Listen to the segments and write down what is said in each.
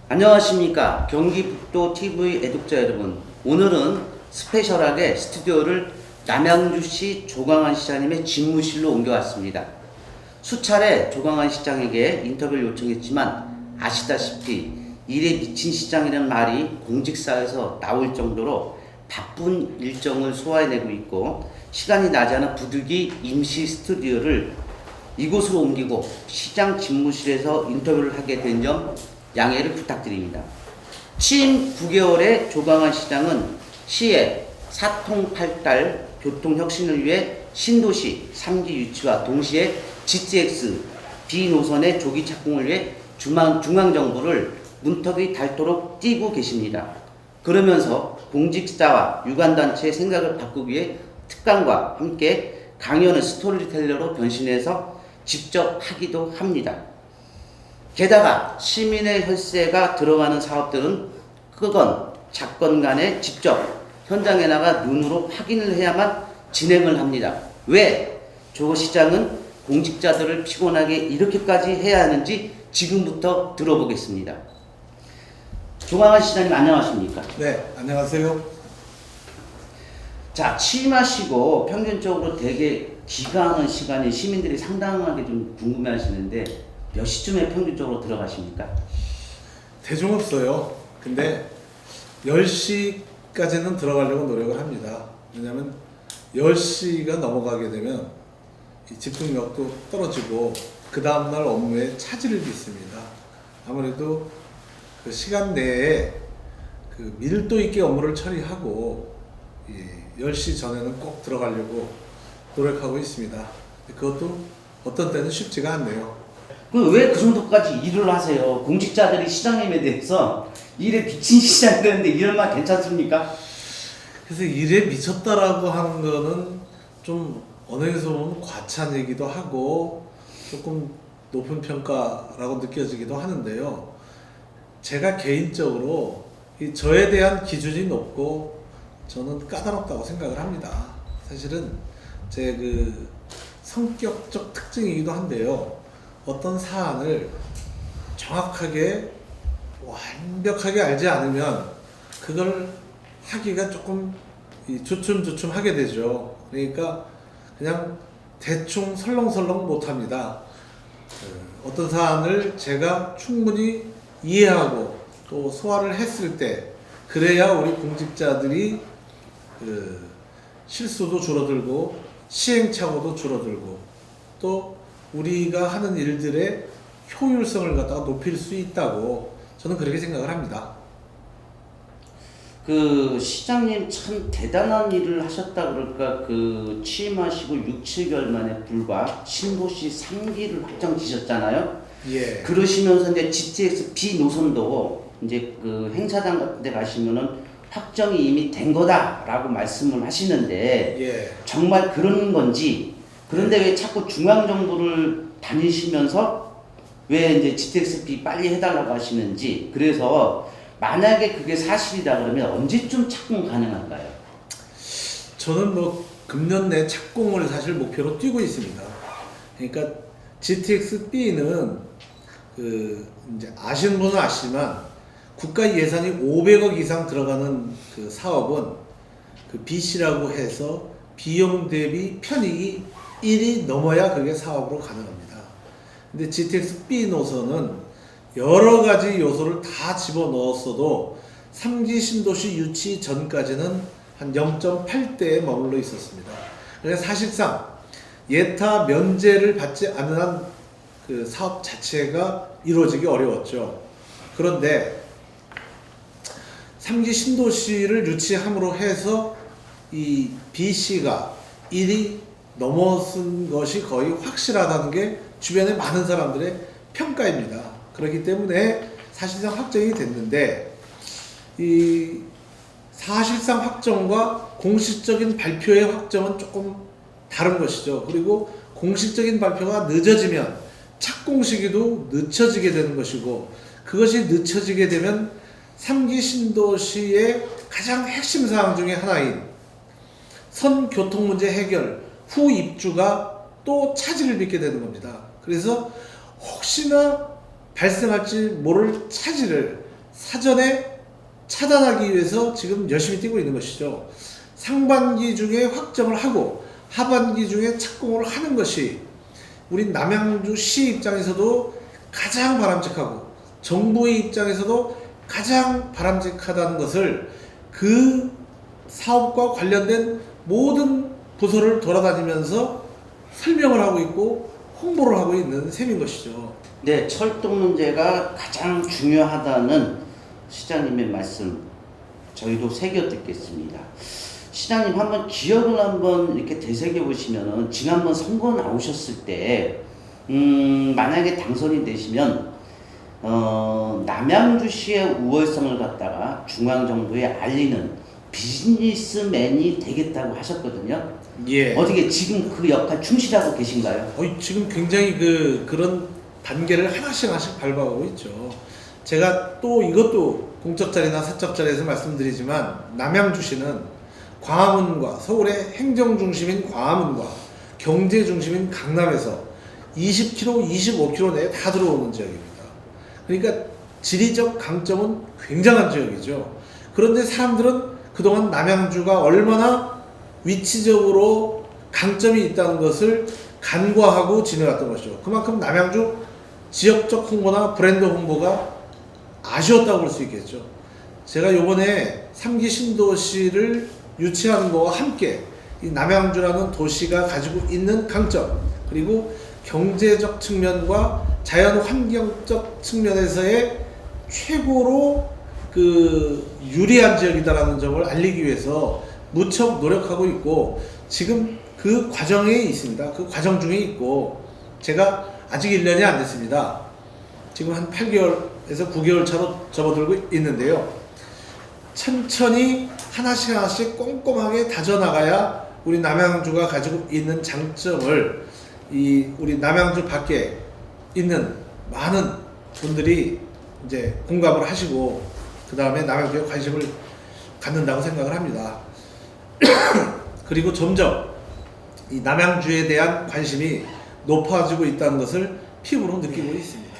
안녕하십니까, 경기북도TV 애독자 여러분. 오늘은 스페셜하게 스튜디오를 남양주시 조광한 시장님의 집무실로 옮겨왔습니다. 수차례 조광한 시장에게 인터뷰를 요청했지만 아시다시피 일에 미친 시장이라는 말이 공직사에서 나올 정도로 바쁜 일정을 소화해내고 있고, 시간이 나지 않아 부득이 임시 스튜디오를 이곳으로 옮기고 시장 집무실에서 인터뷰를 하게 된 점 양해를 부탁드립니다. 취임 9개월의 조광한 시장은 시의 사통팔달 교통혁신을 위해 신도시 3기 유치와 동시에 GTX B 노선의 조기 착공을 위해 중앙정부를 문턱이 닳도록 뛰고 계십니다. 그러면서 공직자와 유관단체의 생각을 바꾸기 위해 특강과 함께 강연을 스토리텔러로 변신해서 직접 하기도 합니다. 게다가 시민의 혈세가 들어가는 사업들은 크건 작건 간에 직접 현장에 나가 눈으로 확인을 해야만 진행을 합니다. 왜 조 시장은 공직자들을 피곤하게 이렇게까지 해야 하는지 지금부터 들어보겠습니다. 조광한 시장님 안녕하십니까? 네, 안녕하세요. 자, 취임하시고 평균적으로 되게 기가하는 시간이 시민들이 상당하게 좀 궁금해 하시는데 몇 시쯤에 평균적으로 들어가십니까? 대중 없어요. 근데 10시까지는 들어가려고 노력을 합니다. 왜냐하면 10시가 넘어가게 되면 이 집중력도 떨어지고 그 다음날 업무에 차질을 빚습니다. 아무래도 그 시간 내에 그 밀도 있게 업무를 처리하고 10시 전에는 꼭 들어가려고 노력하고 있습니다. 그것도 어떤 때는 쉽지가 않네요. 왜 그 정도까지 일을 하세요? 공직자들이 시장님에 대해서 일에 미친 시장이라는데 이런 말 괜찮습니까? 그래서 일에 미쳤다라고 하는 거는 좀 어느 에서 보면 과찬 얘기도 하고 조금 높은 평가라고 느껴지기도 하는데요. 제가 개인적으로 저에 대한 기준이 높고 저는 까다롭다고 생각을 합니다. 사실은 제 그 성격적 특징이기도 한데요. 어떤 사안을 정확하게 완벽하게 알지 않으면 그걸 하기가 조금 주춤주춤하게 되죠. 그러니까 그냥 대충 설렁설렁 못합니다. 어떤 사안을 제가 충분히 이해하고 또 소화를 했을 때 그래야 우리 공직자들이 실수도 줄어들고 시행착오도 줄어들고 또 우리가 하는 일들의 효율성을 갖다가 높일 수 있다고 저는 그렇게 생각을 합니다. 그 시장님 참 대단한 일을 하셨다 그럴까. 그 취임하시고 6, 7개월 만에 불과 신도시 3기를 확정 지셨잖아요. 예. 그러시면서 이제 GTX B 노선도 이제 그 행사장 같은 데 가시면은 확정이 이미 된 거다라고 말씀을 하시는데 예. 정말 그런 건지, 그런데 왜 자꾸 중앙정부를 다니시면서 왜 이제 GTX-B 빨리 해달라고 하시는지, 그래서 만약에 그게 사실이다 그러면 언제쯤 착공 가능할까요? 저는 뭐 금년 내 착공을 사실 목표로 뛰고 있습니다. 그러니까 GTX-B는 그 이제 아시는 분은 아시지만 국가 예산이 500억 이상 들어가는 그 사업은 그 BC라고 해서 비용 대비 편익이 1이 넘어야 그게 사업으로 가능합니다. 근데 GTX-B 노선은 여러 가지 요소를 다 집어넣었어도 3기 신도시 유치 전까지는 한 0.8대에 머물러 있었습니다. 그래서 사실상 예타 면제를 받지 않는 한 그 사업 자체가 이루어지기 어려웠죠. 그런데 3기 신도시를 유치함으로 해서 이 BC가 1이 넘어선 것이 거의 확실하다는 게 주변의 많은 사람들의 평가입니다. 그렇기 때문에 사실상 확정이 됐는데 이 사실상 확정과 공식적인 발표의 확정은 조금 다른 것이죠. 그리고 공식적인 발표가 늦어지면 착공 시기도 늦춰지게 되는 것이고, 그것이 늦춰지게 되면 3기 신도시의 가장 핵심 사항 중에 하나인 선 교통 문제 해결 후 입주가 또 차질을 빚게 되는 겁니다. 그래서 혹시나 발생할지 모를 차질을 사전에 차단하기 위해서 지금 열심히 뛰고 있는 것이죠. 상반기 중에 확정을 하고 하반기 중에 착공을 하는 것이 우리 남양주시 입장에서도 가장 바람직하고 정부의 입장에서도 가장 바람직하다는 것을 그 사업과 관련된 모든 부서를 돌아다니면서 설명을 하고 있고 홍보를 하고 있는 셈인 것이죠. 네, 철도 문제가 가장 중요하다는 시장님의 말씀 저희도 새겨 듣겠습니다. 시장님 한번 기억을 한번 이렇게 되새겨 보시면은 지난번 선거 나오셨을 때 만약에 당선이 되시면 남양주시의 우월성을 갖다가 중앙정부에 알리는 비즈니스맨이 되겠다고 하셨거든요. 예. 어떻게 지금 그 역할 충실하고 계신가요? 지금 굉장히 그런 단계를 하나씩 밟아가고 있죠. 제가 또 이것도 공적 자리나 사적 자리에서 말씀드리지만 남양주시는 광화문과 서울의 행정 중심인 광화문과 경제 중심인 강남에서 20km, 25km 내에 다 들어오는 지역입니다. 그러니까 지리적 강점은 굉장한 지역이죠. 그런데 사람들은 그동안 남양주가 얼마나 위치적으로 강점이 있다는 것을 간과하고 지내왔던 것이죠. 그만큼 남양주 지역적 홍보나 브랜드 홍보가 아쉬웠다고 볼 수 있겠죠. 제가 요번에 3기 신도시를 유치하는 것과 함께 이 남양주라는 도시가 가지고 있는 강점, 그리고 경제적 측면과 자연 환경적 측면에서의 최고로 유리한 지역이다라는 점을 알리기 위해서 무척 노력하고 있고, 지금 그 과정에 있습니다. 그 과정 중에 있고, 제가 아직 1년이 안 됐습니다. 지금 한 8개월에서 9개월 차로 접어들고 있는데요. 천천히 하나씩 꼼꼼하게 다져나가야 우리 남양주가 가지고 있는 장점을 우리 남양주 밖에 있는 많은 분들이 이제 공감을 하시고 그 다음에 남양주에 관심을 갖는다고 생각을 합니다. 그리고 점점 이 남양주에 대한 관심이 높아지고 있다는 것을 피부로 느끼고 있습니다.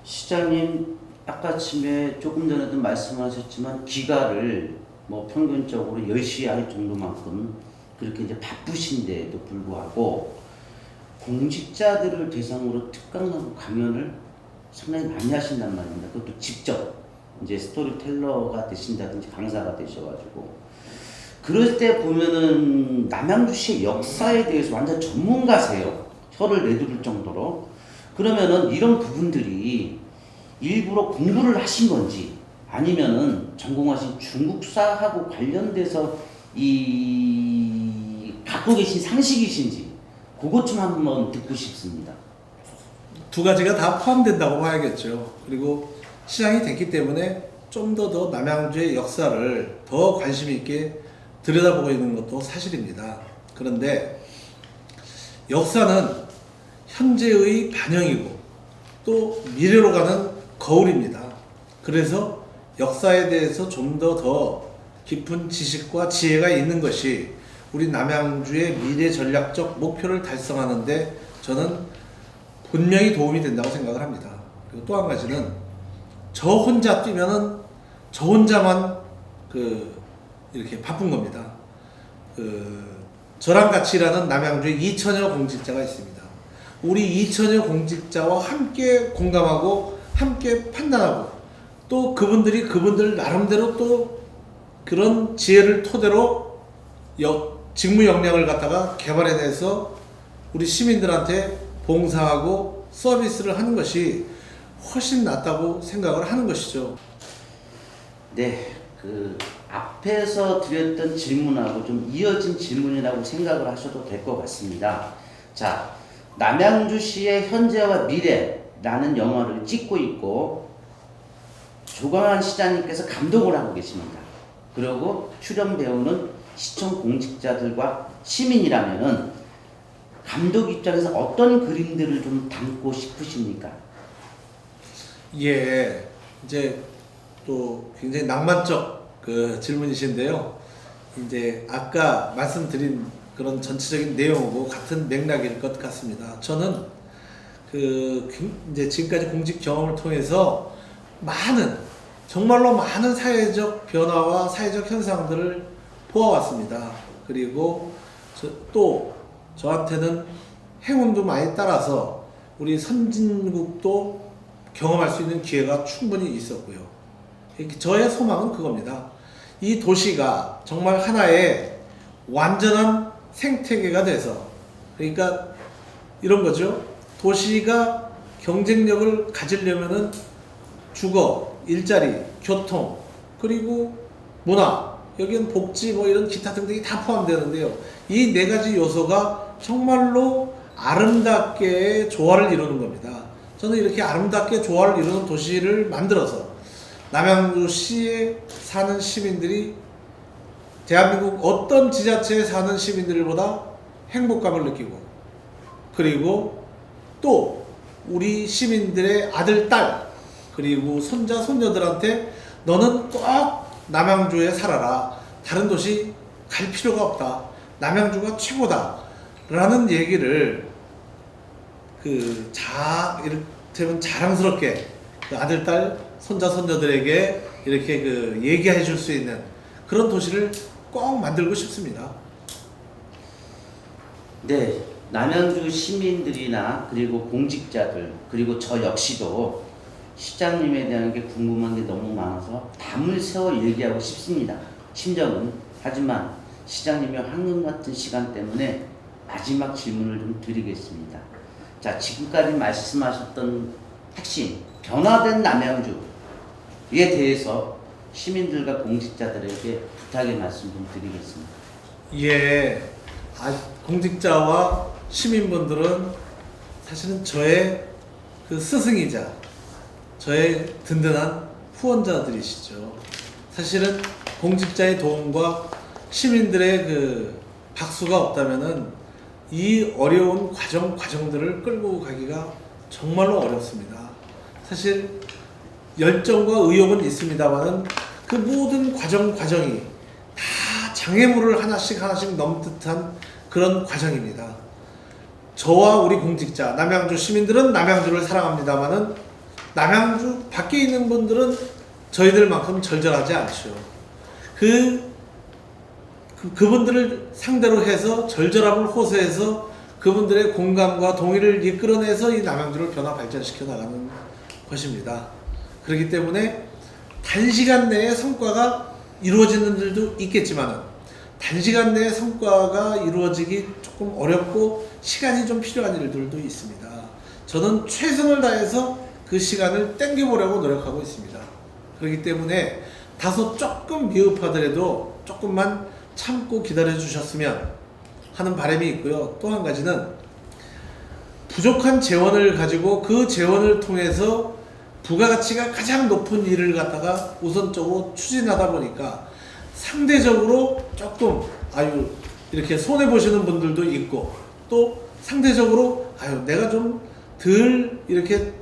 시장님 아까쯤에 조금 전에도 말씀하셨지만 기가를 뭐 평균적으로 10시에 할 정도만큼 그렇게 이제 바쁘신데도 불구하고 공직자들을 대상으로 특강하고 강연을 상당히 많이 하신단 말입니다. 그것도 직접 이제 스토리텔러가 되신다든지 강사가 되셔가지고 그럴 때 보면은 남양주시의 역사에 대해서 완전 전문가세요. 혀를 내두를 정도로. 그러면은 이런 부분들이 일부러 공부를 하신 건지 아니면은 전공하신 중국사하고 관련돼서 갖고 계신 상식이신지 그것 좀 한번 듣고 싶습니다. 두 가지가 다 포함된다고 봐야겠죠. 그리고 시장이 됐기 때문에 좀 더 남양주의 역사를 더 관심 있게 들여다보고 있는 것도 사실입니다. 그런데 역사는 현재의 반영이고 또 미래로 가는 거울입니다. 그래서 역사에 대해서 좀 더 깊은 지식과 지혜가 있는 것이 우리 남양주의 미래 전략적 목표를 달성하는데 저는 분명히 도움이 된다고 생각을 합니다. 그리고 또 한 가지는 저 혼자 뛰면은 저 혼자만 이렇게 바쁜 겁니다. 저랑 같이 일하는 남양주에 2천여 공직자가 있습니다. 우리 2천여 공직자와 함께 공감하고 함께 판단하고 또 그분들 나름대로 또 그런 지혜를 토대로 직무 역량을 갖다가 개발해내서 우리 시민들한테 봉사하고 서비스를 하는 것이 훨씬 낫다고 생각을 하는 것이죠. 네, 앞에서 드렸던 질문하고 좀 이어진 질문이라고 생각을 하셔도 될 것 같습니다. 자, 남양주시의 현재와 미래라는 영화를 찍고 있고 조광한 시장님께서 감독을 하고 계십니다. 그리고 출연 배우는 시청 공직자들과 시민이라면은 감독 입장에서 어떤 그림들을 좀 담고 싶으십니까? 예, 이제 또 굉장히 낭만적 그 질문이신데요. 이제 아까 말씀드린 그런 전체적인 내용하고 같은 맥락일 것 같습니다. 저는 이제 지금까지 공직 경험을 통해서 정말로 많은 사회적 변화와 사회적 현상들을 보아왔습니다. 그리고 또 저한테는 행운도 많이 따라서 우리 선진국도 경험할 수 있는 기회가 충분히 있었고요. 저의 소망은 그겁니다. 이 도시가 정말 하나의 완전한 생태계가 돼서, 그러니까 이런 거죠. 도시가 경쟁력을 가지려면은 주거, 일자리, 교통, 그리고 문화, 여기는 복지 뭐 이런 기타 등등이 다 포함되는데요. 이 네 가지 요소가 정말로 아름답게 조화를 이루는 겁니다. 저는 이렇게 아름답게 조화를 이루는 도시를 만들어서 남양주시에 사는 시민들이 대한민국 어떤 지자체에 사는 시민들보다 행복감을 느끼고, 그리고 또 우리 시민들의 아들, 딸, 그리고 손자, 손녀들한테 너는 꼭 남양주에 살아라. 다른 도시 갈 필요가 없다. 남양주가 최고다. 라는 얘기를 이를테면 자랑스럽게 아들, 딸, 손자, 손녀들에게 이렇게 얘기해 줄 수 있는 그런 도시를 꼭 만들고 싶습니다. 네, 남양주 시민들이나 그리고 공직자들 그리고 저 역시도 시장님에 대한 게 궁금한 게 너무 많아서 담을 세워 얘기하고 싶습니다. 심정은. 하지만 시장님의 황금 같은 시간 때문에 마지막 질문을 좀 드리겠습니다. 자, 지금까지 말씀하셨던 핵심, 변화된 남양주에 대해서 시민들과 공직자들에게 부탁의 말씀 좀 드리겠습니다. 예, 공직자와 시민분들은 사실은 저의 스승이자 저의 든든한 후원자들이시죠. 사실은 공직자의 도움과 시민들의 박수가 없다면은 이 어려운 과정들을 끌고 가기가 정말로 어렵습니다. 사실 열정과 의욕은 있습니다만은 그 모든 과정이 다 장애물을 하나씩 넘듯한 그런 과정입니다. 저와 우리 공직자, 남양주 시민들은 남양주를 사랑합니다만은 남양주 밖에 있는 분들은 저희들만큼 절절하지 않죠. 그분들을 상대로 해서 절절함을 호소해서 그분들의 공감과 동의를 이끌어내서 이 남양주를 변화 발전시켜 나가는 것입니다. 그렇기 때문에 단시간 내에 성과가 이루어지는 일도 있겠지만 단시간 내에 성과가 이루어지기 조금 어렵고 시간이 좀 필요한 일들도 있습니다. 저는 최선을 다해서 그 시간을 땡겨보려고 노력하고 있습니다. 그렇기 때문에 다소 조금 미흡하더라도 조금만 참고 기다려 주셨으면 하는 바람이 있고요. 또 한 가지는 부족한 재원을 가지고 그 재원을 통해서 부가가치가 가장 높은 일을 갖다가 우선적으로 추진하다 보니까 상대적으로 조금 이렇게 손해 보시는 분들도 있고, 또 상대적으로 내가 좀 덜 이렇게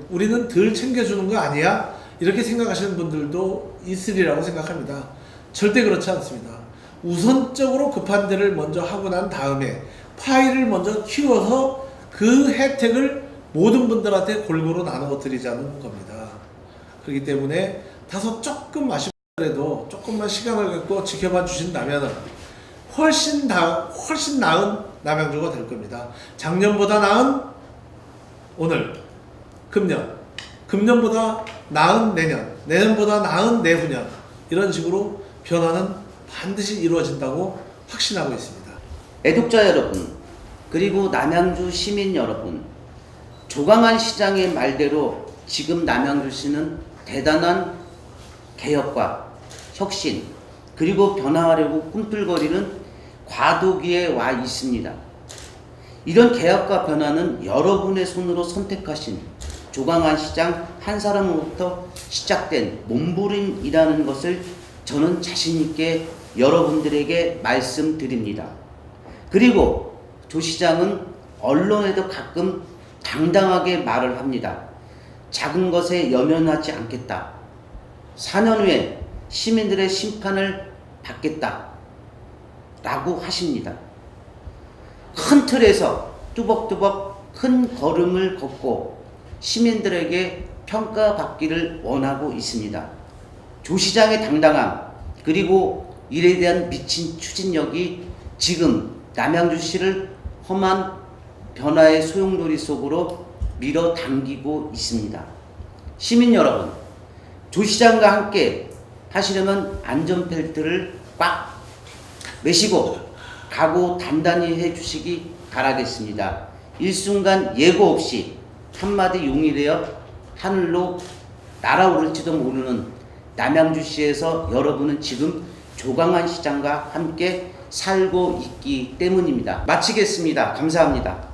우리는 덜 챙겨주는 거 아니야? 이렇게 생각하시는 분들도 있으리라고 생각합니다. 절대 그렇지 않습니다. 우선적으로 급한 데를 먼저 하고 난 다음에 파일을 먼저 키워서 그 혜택을 모든 분들한테 골고루 나누어 드리자는 겁니다. 그렇기 때문에 다소 조금 아쉽더라도 조금만 시간을 갖고 지켜봐 주신다면 훨씬 나은 남양주가 될 겁니다. 작년보다 나은 오늘, 금년보다 나은 내년, 내년보다 나은 내후년, 이런 식으로 변화는 반드시 이루어진다고 확신하고 있습니다. 애독자 여러분, 그리고 남양주 시민 여러분, 조광한 시장의 말대로 지금 남양주시는 대단한 개혁과 혁신, 그리고 변화하려고 꿈틀거리는 과도기에 와 있습니다. 이런 개혁과 변화는 여러분의 손으로 선택하신 조광한 시장 한 사람으로부터 시작된 몸부림이라는 것을 저는 자신있게 여러분들에게 말씀드립니다. 그리고 조 시장은 언론에도 가끔 당당하게 말을 합니다. 작은 것에 연연하지 않겠다. 4년 후에 시민들의 심판을 받겠다 라고 하십니다. 큰 틀에서 뚜벅뚜벅 큰 걸음을 걷고 시민들에게 평가받기를 원하고 있습니다. 조 시장의 당당함 그리고 일에 대한 미친 추진력이 지금 남양주시를 험한 변화의 소용돌이 속으로 밀어당기고 있습니다. 시민 여러분, 조 시장과 함께 하시려면 안전벨트를 꽉 매시고 각오 단단히 해주시기 바라겠습니다. 일순간 예고 없이 한마디 용이 되어 하늘로 날아오를지도 모르는 남양주시에서 여러분은 지금 조강한 시장과 함께 살고 있기 때문입니다. 마치겠습니다. 감사합니다.